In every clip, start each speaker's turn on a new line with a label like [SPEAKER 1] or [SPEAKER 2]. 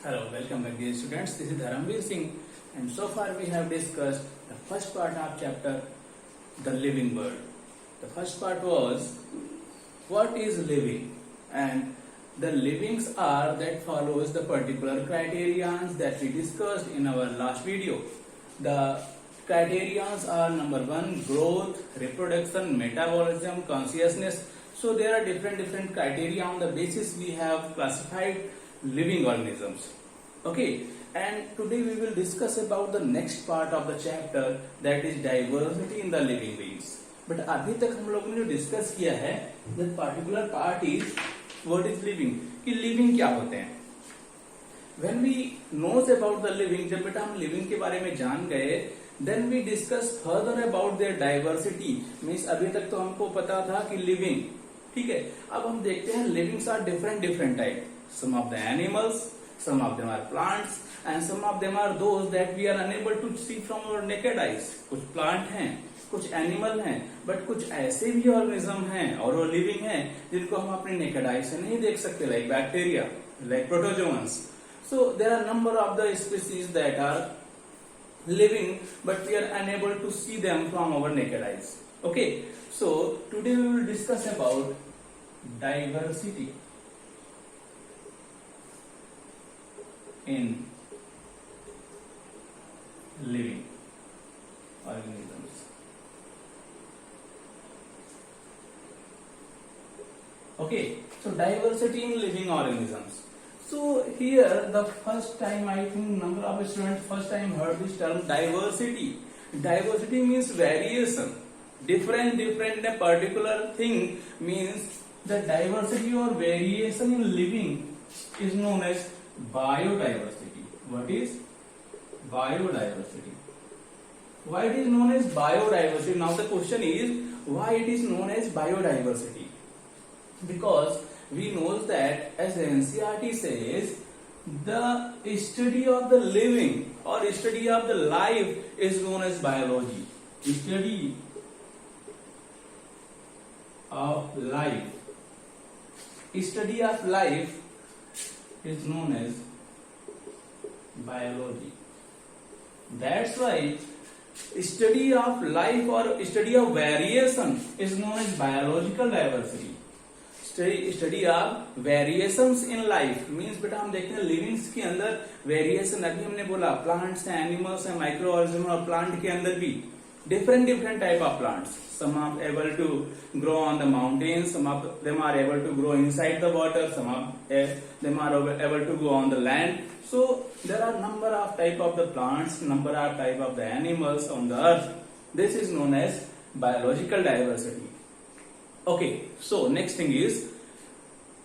[SPEAKER 1] Hello, welcome back dear students. This is Dharamveer Singh and so far we have discussed the first part of chapter The Living World. The first part was what is living, and the livings are that follows the particular criterions that we discussed in our last video. The criterions are number 1 growth, reproduction, metabolism, consciousness. So there are different criteria on the basis we have classified living organisms. Okay, and today we will discuss about the next part of the chapter, that is diversity in the living beings. But अभी तक हम लोगों ने जो discuss किया है that particular part is what is living, कि living क्या होते हैं. When we knows about the living, जब बेटा हम living के बारे में जान गए, then we discuss further about their diversity. Means अभी तक तो हमको पता था कि living, ठीक है. अब हम देखते हैं livings are different type. Some of the animals, some of them are plants, and some of them are those that we are unable to see from our naked eyes. कुछ plant हैं, कुछ animal हैं, but कुछ ऐसे भी organism हैं और वो लिविंग हैं जिनको हम अपने नेकेड आई से नहीं देख सकते, like bacteria, like protozoans. So there are number of the species that are living but we are unable to see them from our naked eyes. Okay, so today we will discuss about diversity in living organisms. Okay, so diversity in living organisms. So here the first time I think number of students first time heard this term diversity. Diversity means variation. Different a particular thing means the diversity or variation in living is known as biodiversity. What is biodiversity? Why it is known as biodiversity? Now the question is why it is known as biodiversity? Because we know that as NCERT says, the study of the living or study of the life is known as biology. Study of life. Study of life is known as biology. That's why study of life or study of variation is known as biological diversity. Study of variations in life means बेटा हम देखते हैं livings के अंदर variation. अभी हमने बोला plants हैं, एनिमल्स हैं, माइक्रो ऑर्गेनिज्म, और प्लांट के अंदर भी different type of plants. Some are able to grow on the mountains, some of them are able to grow inside the water, some of them are able to grow on the land. So there are number of type of the plants, number of type of the animals on the earth. This is known as biological diversity. Okay, so next thing is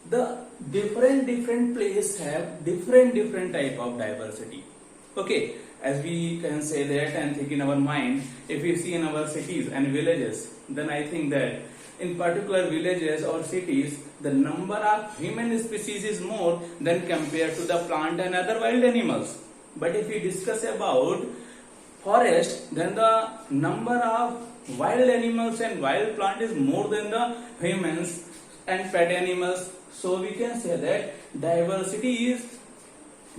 [SPEAKER 1] the different places have different type of diversity. Okay, as we can say that and think in our mind, if we see in our cities and villages, then I think that in particular villages or cities, the number of human species is more than compared to the plant and other wild animals. But if we discuss about forest, then the number of wild animals and wild plant is more than the humans and pet animals. So we can say that diversity is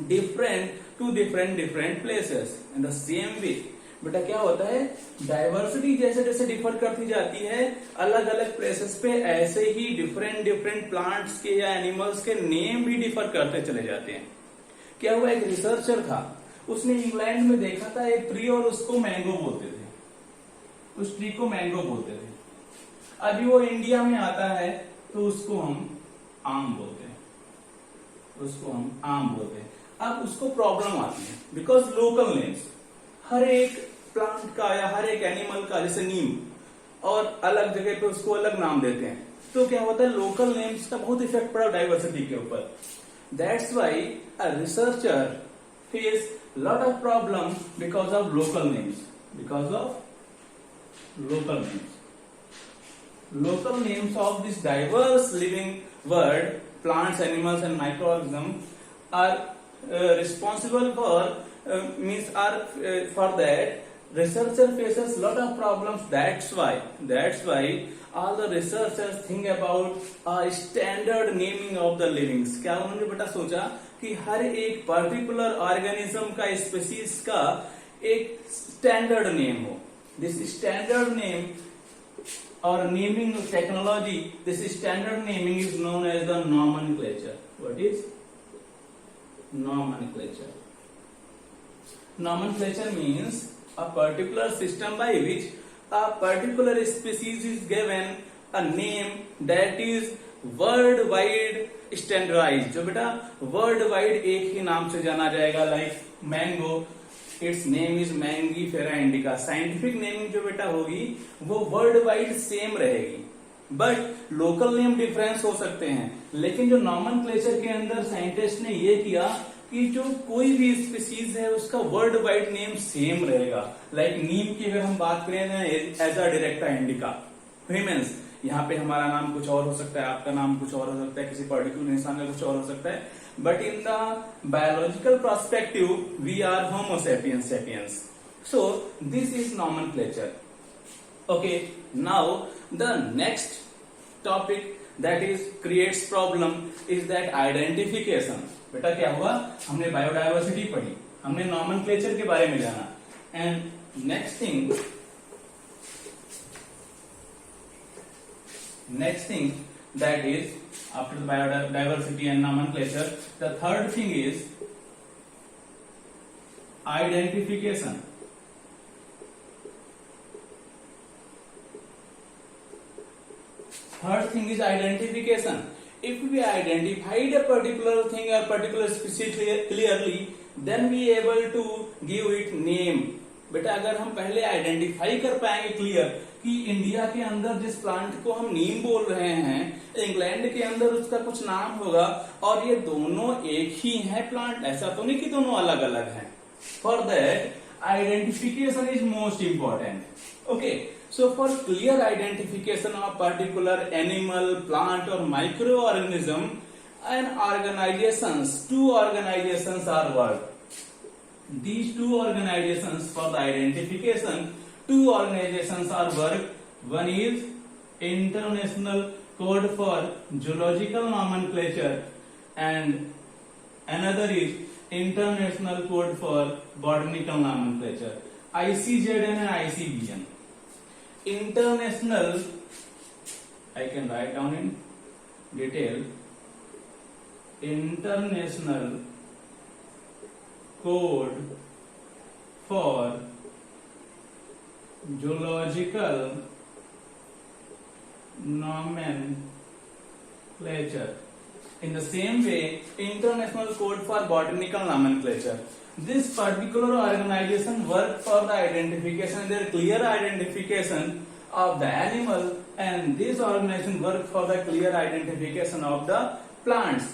[SPEAKER 1] different to different places. In the same way, बेटा क्या होता है, diversity जैसे जैसे differ करती जाती है अलग अलग प्लेसेस पे, ऐसे ही डिफरेंट प्लांट्स के या एनिमल्स के नेम भी डिफर करते चले जाते हैं. क्या हुआ, एक रिसर्चर था, उसने इंग्लैंड में देखा था एक ट्री और उसको मैंगो बोलते थे, उस ट्री को मैंगो बोलते थे. अभी वो इंडिया में आता है तो उसको हम आम बोलते हैं, उसको हम आम बोलते हैं. अब उसको प्रॉब्लम आती है बिकॉज लोकल नेम्स, हर एक प्लांट का या हर एक एनिमल का, जैसे नीम, और अलग जगह पे उसको अलग नाम देते हैं. तो क्या होता है, लोकल नेम्स का बहुत इफेक्ट पड़ा डाइवर्सिटी के ऊपर. That's why a researcher face lot of problem because of local names. Local names of this diverse living world, plants, animals and microorganisms are responsible for for that researcher faces lot of problems. That's why all the researchers think about a standard naming of the livings. क्या उन्होंने बेटा सोचा कि हर एक particular organism का species का एक standard name हो. दिस स्टैंडर्ड नेम और naming technology, this standard naming is known as the nomenclature. What is nomenclature? Nomenclature means a particular system by which a particular species is given a name that is worldwide standardize. जो बेटा world wide एक ही नाम से जाना जाएगा. Like mango, it's name is Mangifera indica. Scientific naming जो बेटा होगी वो वर्ल्ड वाइड सेम रहेगी, बट लोकल नेम डिफरेंस हो सकते हैं. लेकिन जो नॉमेनक्लेचर के अंदर साइंटिस्ट ने ये किया कि जो कोई भी स्पीसीज है उसका वर्ल्ड वाइड नेम सेम रहेगा. लाइक नीम की अगर हम बात करें एजा डायरेक्टा इंडिका. ह्यूमंस, यहाँ पे हमारा नाम कुछ और हो सकता है, आपका नाम कुछ और हो सकता है, किसी पर्टिकुलर इंसान का कुछ और हो सकता है, but in the biological perspective we are homo sapiens sapiens. So this is nomenclature. Okay, now the next topic that is creates problem is that identification. बेटा क्या हुआ, हमने बायोडायवर्सिटी पढ़ी, हमने नॉमेनक्लेचर के बारे में जाना, and next thing that is after the biodiversity and nomenclature, the third thing is identification. Third thing is identification. If we identified a particular thing or particular species clearly, then we able to give it name. बेटा अगर हम पहले identify कर पाएंगे clear कि India के अंदर जिस प्लांट को हम नीम बोल रहे हैं, इंग्लैंड के अंदर उसका कुछ नाम होगा, और ये दोनों एक ही है प्लांट, ऐसा तो नहीं कि दोनों अलग अलग हैं. For that identification is most important. Okay, so for clear identification of particular animal, plant or microorganism and organizations, two organizations are worked. These two organizations for the identification, two organizations are worked. One is International Code for Zoological Nomenclature and another is International Code for Botanical Nomenclature, ICZN and ICBN. International, I can write down in detail. International Code for Zoological Nomenclature. In the same way, International Code for Botanical Nomenclature. This particular organization work for the identification, their clear identification of the animal, and this organization work for the clear identification of the plants.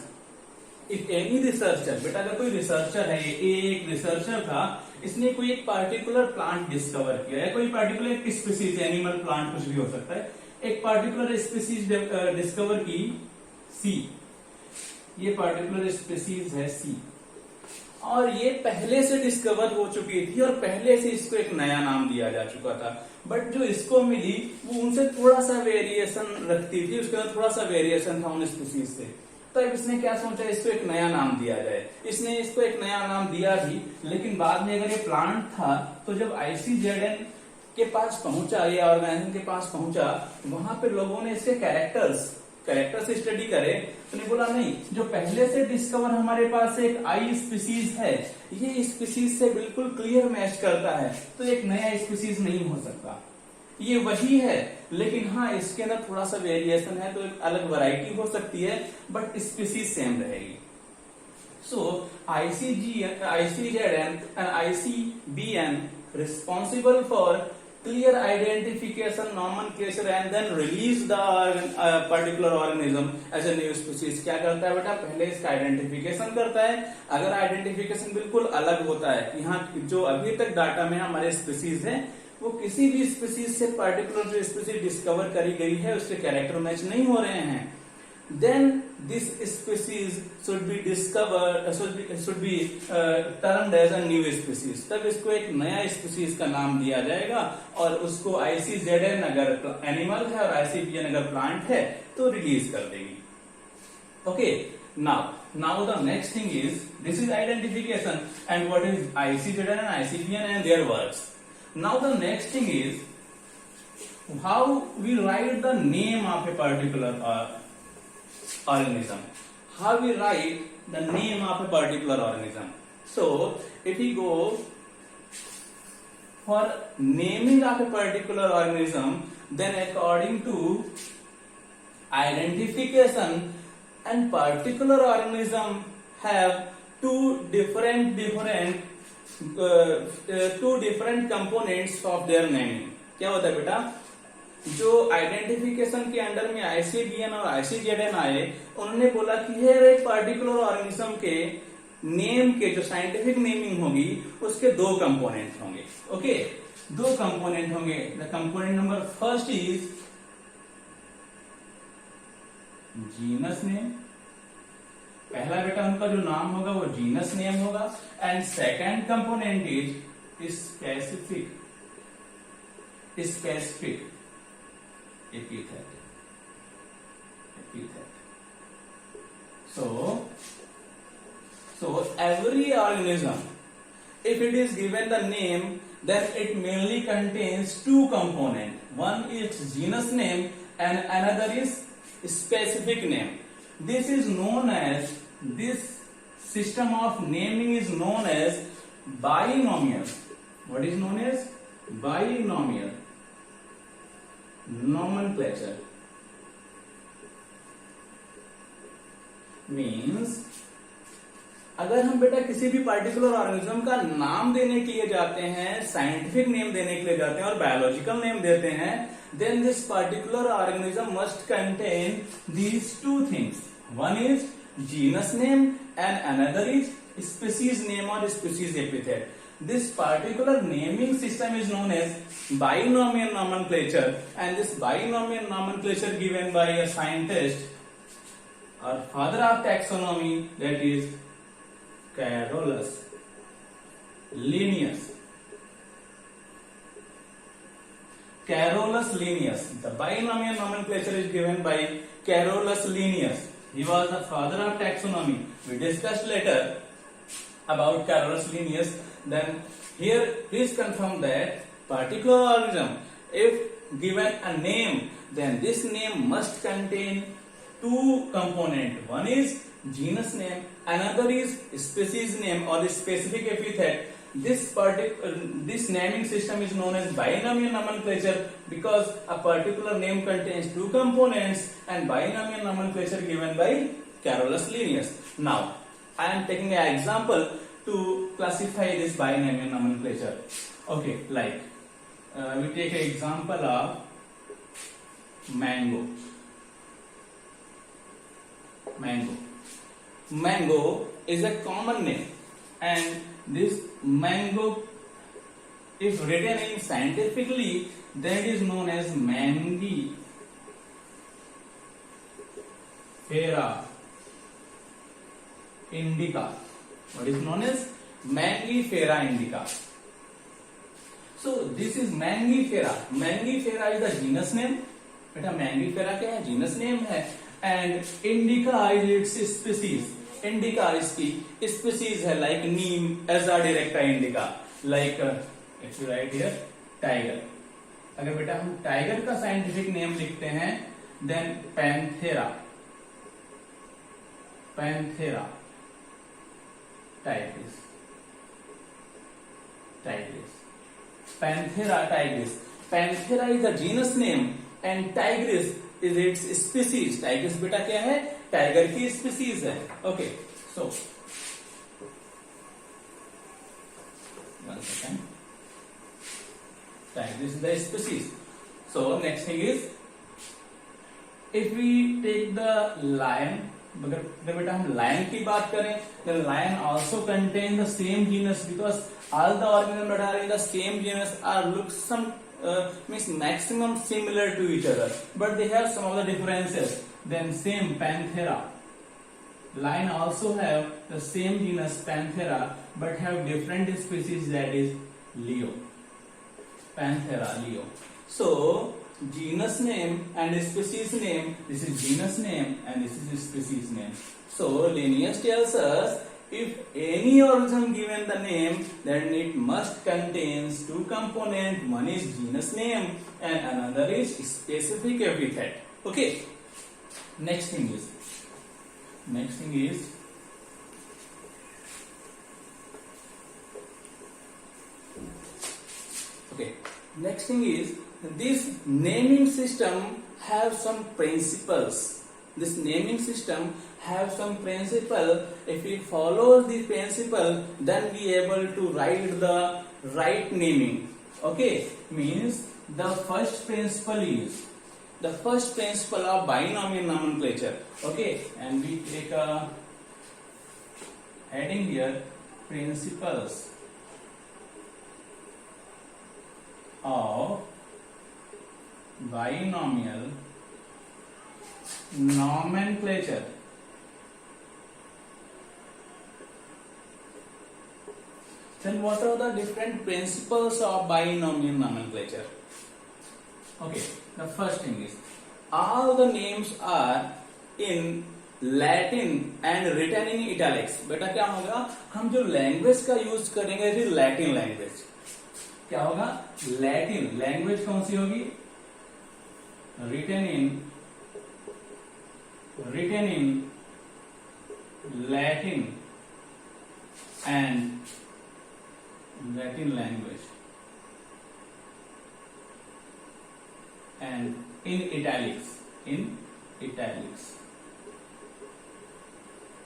[SPEAKER 1] If any researcher, बेटा अगर कोई researcher है, एक researcher था, इसने कोई एक particular plant discover किया है, कोई पार्टिकुलर एक स्पीसीज, एनिमल, प्लांट कुछ भी हो सकता है, एक पार्टिकुलर स्पीसीज डिस्कवर की, सी, ये पार्टिकुलर स्पीसीज है सी, और ये पहले से डिस्कवर हो चुकी थी और पहले से इसको एक नया नाम दिया जा चुका था, बट जो इसको मिली वो उनसे थोड़ा सा वेरिएशन रखती थी, उसके अंदर थोड़ा सा वेरिएशन था उन स्पीसीज से. तो अब इसने क्या सोचा, इसको एक नया नाम दिया जाए. इसने इसको एक नया नाम दिया भी, लेकिन बाद में अगर ये प्लांट था तो जब ICZN के पास पहुंचा, ये ऑर्गेनाइजेशन के पास पहुंचा, वहां पे लोगों ने इसके कैरेक्टर्स स्टडी करे, तो ने बोला नहीं, जो पहले से डिस्कवर हमारे पास एक आई स्पीसीज है, ये स्पीसीज से बिल्कुल क्लियर मैच करता है, तो एक नया स्पीसीज नहीं हो सकता, ये वही है, लेकिन हाँ इसके अंदर थोड़ा सा वेरिएशन है, तो एक अलग वैरायटी हो सकती है, बट स्पीसीज सेम रहेगी. सो ICZN and ICBN responsible for clear identification, nomenclature and then release the particular organism as a new species. क्या करता है बेटा, पहले इसका आइडेंटिफिकेशन करता है. अगर आइडेंटिफिकेशन बिल्कुल अलग होता है, यहाँ जो अभी तक डाटा में हमारे स्पीसीज है वो किसी भी स्पीसीज से पर्टिकुलर जो स्पीसीज डिस्कवर करी गई है उसके कैरेक्टर मैच नहीं हो रहे हैं, then this species should be discovered, should be termed as a new species. तब इसको एक नया स्पीसीज का नाम दिया जाएगा और उसको ICZN अगर एनिमल है और ICPN अगर प्लांट है तो रिलीज कर देगी. Okay, now the next thing is, this is identification and what is ICZN and ICPN and their works. Now the next thing is how we write the name of a particular organism. How we write the name of a particular organism. So if we go for naming of a particular organism, then according to identification and particular organism have two different components of their naming. क्या होता है बेटा, जो identification के under में ICBN और ICZN आए, उन्होंने बोला कि हर एक पार्टिकुलर ऑर्गेनिज्म के नेम के जो साइंटिफिक नेमिंग होगी उसके दो कंपोनेंट होंगे. ओके, दो कंपोनेंट होंगे. The component number first is genus name. पहला बेटा उनका जो नाम होगा वो जीनस नेम होगा. And second component is specific epithet. So every organism, if it is given the name, then it mainly contains two components. One is genus name and another is specific name. This system of naming is known as binomial. What is known as binomial nomenclature? Means अगर हम बेटा किसी भी particular organism का नाम देने के लिए जाते हैं, साइंटिफिक नेम देने के लिए जाते हैं और बायोलॉजिकल नेम देते हैं, then this particular organism must contain these two things. One is genus name and another is species name और species epithet. This particular naming system is known as binomial nomenclature, and this binomial nomenclature given by a scientist or father of taxonomy, that is Carolus Linnaeus. Carolus Linnaeus. The binomial nomenclature is given by Carolus Linnaeus. He was the father of taxonomy. We discussed later about Carolus Linnaeus. Then here please confirm that particular organism, if given a name, then this name must contain two components. One is genus name, another is species name or the specific epithet. This naming system is known as binomial nomenclature because a particular name contains two components, and binomial nomenclature given by Carolus Linnaeus. Now I am taking an example to classify this binomial nomenclature. Okay, like we take an example of mango. Mango is a common name, and this mango, if written in scientifically, that is known as Mangifera indica. What is known as Mangifera indica. So this is Mangifera. Mangifera is the genus name. बेटा Mangifera क्या है? Genus name है. And indica is its species. Indica इसकी species है, like neem, Azadirachta directa indica. Like if you write here tiger. अगर बेटा हम tiger का scientific name लिखते हैं, then Panthera tigris. Panthera tigris. Panthera is the genus name and tigris is its species. Tigris बेटा क्या है? टाइगर की स्पीसीज है. Okay, so 1 second. Tigris is the species. So next thing is, if we take the lion, अगर बेटा हम lion की बात करें, then lion also contain the same genus because all the organisms that are in the same genus are look some means maximum similar to each other, but they have some of the differences. Then same Panthera Lion also have the same genus Panthera but have different species, that is Leo. Panthera, Leo. So genus name and species name, this is genus name and this is species name. So Linnaeus tells us if any organism given the name, then it must contains two components. One is genus name and another is specific epithet. Okay. Next thing is okay. Next thing is this naming system have some principles. This naming system have some principle. If we follow the principle, then we able to write the right naming. Okay, means the first principle of binomial nomenclature. Okay, and we take a heading here, principles of binomial nomenclature. Then what are the different principles of binomial nomenclature? Okay, the first thing is all the names are in Latin and written in italics. बेटा क्या होगा, हम जो language का use करेंगे फिर Latin language, क्या होगा, लैटिन लैंग्वेज कौन सी होगी, written in Latin and Latin language and in italics.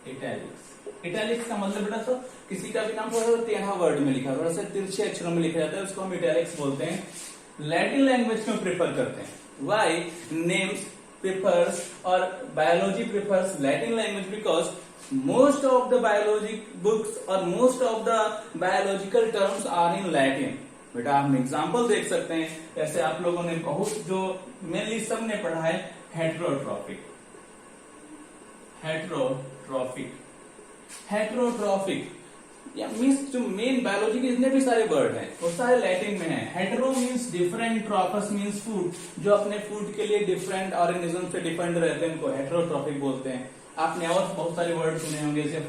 [SPEAKER 1] Italics का मतलब बेटा तो किसी का भी नाम थोड़ा सा टेढ़ा वर्ड में लिखा, थोड़ा सा तिरछे अक्षरों में लिखा जाता है, उसको हम इटैलिक्स बोलते हैं. लैटिन लैंग्वेज में प्रेफर करते हैं. Why names prefers or biology prefers Latin language? Because most of the biologic books or most of the biological terms are in Latin. बेटा आप एग्जाम्पल देख सकते हैं, जैसे आप लोगों ने बहुत जो मेनली सबने पढ़ा है हेट्रोट्रॉफिक या मीन्स जो मेन बायोलॉजी के जितने भी सारे वर्ड हैं वो सारे लैटिन में हैं. Hetero means different, tropos means food, जो अपने फूड के लिए डिफरेंट ऑर्गेनिज्म से डिपेंड रहते हैं, उनको हेटेरोट्रॉफिक बोलते हैं. आपने और बहुत सारे वर्ड सुने होंगे जैसे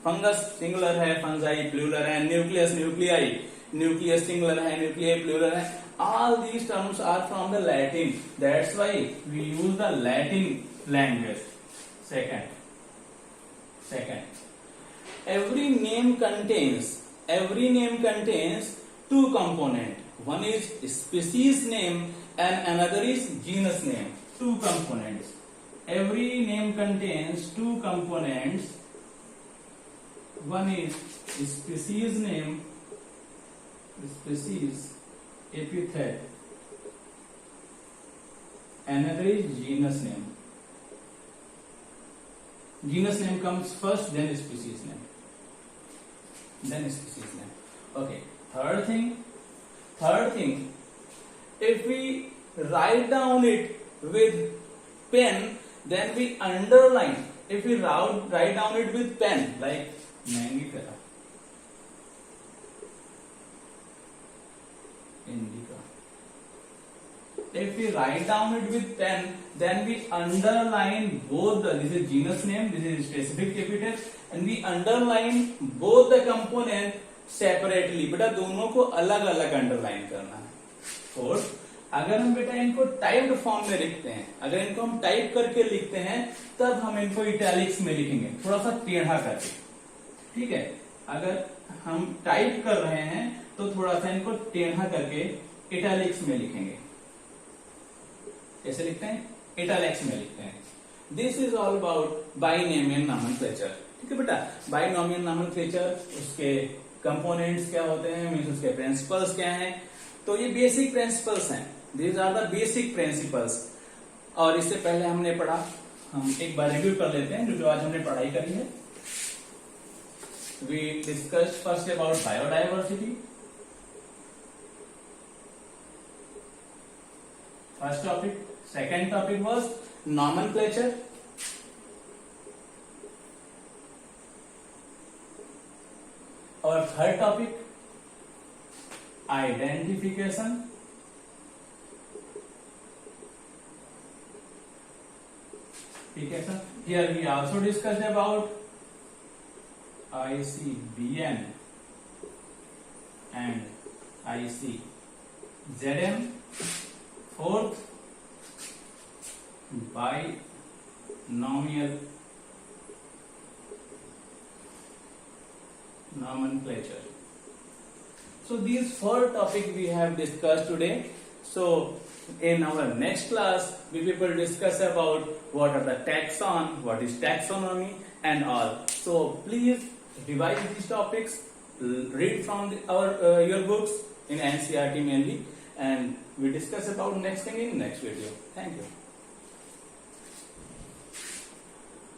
[SPEAKER 1] फंगस सिंगुलर है, फंजाई प्लूरल है, न्यूक्लियस सिंगुलर है, न्यूक्लियाई प्लूरल है. All these terms are from the Latin. That's why we use the Latin language. Second, every name contains two components. One is species name and another is genus name. Two components. Every name contains two components. One is species name, species epithet, another is genus name. Genus name comes first, then species name. Okay. Third thing, if we write down it with pen, then we underline. If we write down it with pen, like Mangifera, indica. If we write down it with pen, then we underline both this is genus name, this is specific epithet, and we underline both the component separately. बेटा दोनों को अलग अलग underline करना है. Fourth, अगर हम बेटा इनको टाइप्ड फॉर्म में लिखते हैं, अगर इनको हम टाइप करके लिखते हैं, तब हम इनको इटैलिक्स में लिखेंगे, थोड़ा सा टेढ़ा करके. ठीक है, अगर हम टाइप कर रहे हैं तो थोड़ा सा इनको टेढ़ा करके इटैलिक्स में लिखेंगे. कैसे लिखते हैं? इटैलिक्स में लिखते हैं. This is all about binomial nomenclature. ठीक है बेटा, बाइनोमियल नोमेनक्लेचर, उसके कंपोनेंट्स क्या होते हैं, मींस उसके प्रिंसिपल्स क्या हैं. तो ये बेसिक प्रिंसिपल्स हैं. These are the basic principles. और इससे पहले हमने पढ़ा, हम एक बार रिव्यू कर लेते हैं जो आज हमने पढ़ाई करी है. We discussed first about biodiversity. first topic. Second topic was nomenclature. Our third topic, identification. Here we also discussed about ICBM and ICZM. Fourth, binomial nomenclature. So these four topics we have discussed today. So in our next class we will discuss about what are the taxon, what is taxonomy and all. So please revise these topics, read from your books in NCERT mainly, and we discuss about next thing in next video. Thank you.